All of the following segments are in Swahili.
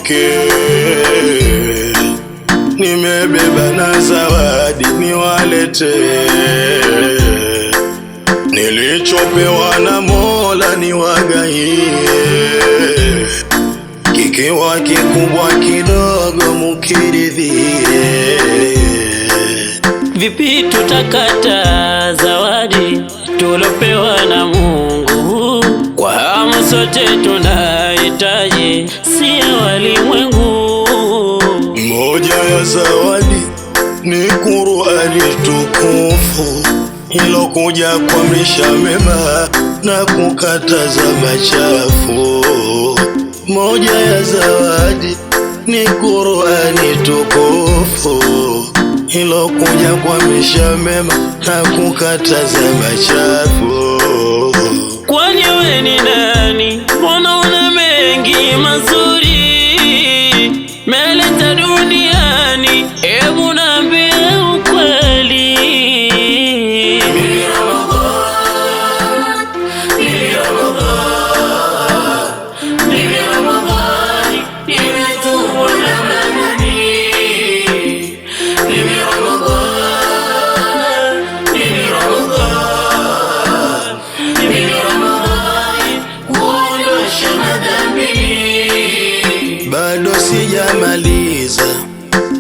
pekee. Nimebeba na zawadi niwalete, nilichopewa na Mola niwagaie, kikiwa kikubwa kidogo mukiridhie. Vipi tutakata zawadi tulopewa na Mungu? Kwa hamu sote tunahitaji, si ya walimwengu. Moja ya zawadi ni Qur'ani tukufu, ilokuja kuamrisha mema na kukataza machafu. Moja ya zawadi ni Qur'ani tukufu, ilokuja kuamrisha mema na kukataza machafu. Kwani wewe ni nani? Mbona una mengi mazuri meleta duniani? Hebu niambie ukweli. Mimi Ramadhan, mimi Ramadhan, mimi Ramadhan, nimetumwa na Manani. Mimi Ramadhan, mimi Ramadhan, mimi Ramadhan, kuondosha madhambi. Bado sijamaliza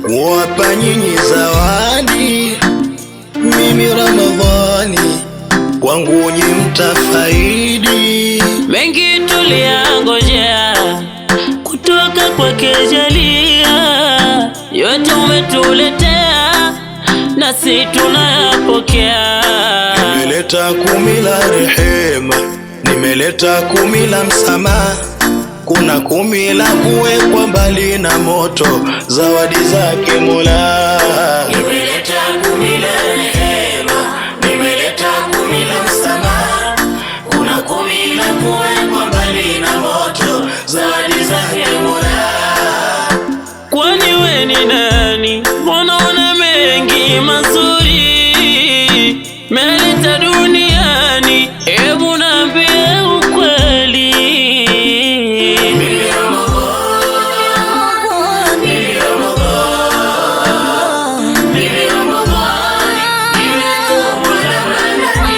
kuwapa nyinyi zawadi, mimi Ramadhani kwangu nyi mtafaidi. Mengi tuliangojea kutoka kwake Jalia, yote umetuletea nasi tunayapokea. Nimeleta 10 la rehema, nimeleta 10 la msamaha, kuna 10 la kuwekwa mbali na moto, zawadi zake Mola. Nimeleta 10 la rehema, nimeleta 10 la msamaha, kuna 10 la kuwekwa mbali na moto, zawadi zake Mola. Kwani wewe ni nani? Mbona una mengi mazuri meleta duniani? Hebu niambie ukweli. Mimi Ramadhan, mimi Ramadhan, mimi Ramadhan, nimetumwa na Manani.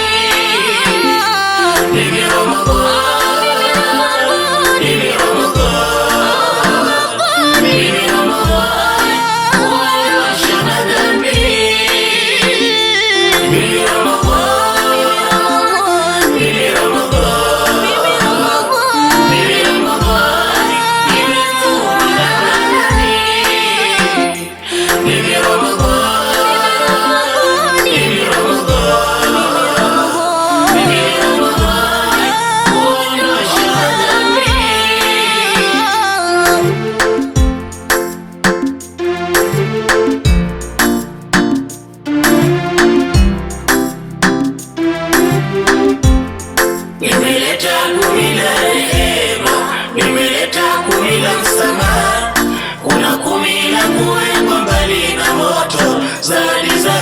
Mimi Ramadhan, mimi Ramadhan, mimi Ramadhan, kuondosha madhambi. Mimi Ramadhan, mimi Ramadhan, mimi Ramadhan, nimetumwa na Manani. Mimi Ramadhan, mimi Ramadhan, mimi Ramadhan, kuondosha madhambi. Nimeleta 10 la rehema, nimeleta 10 la msamaha, kuna 10 la kuwekwa mbali na moto, zawadi za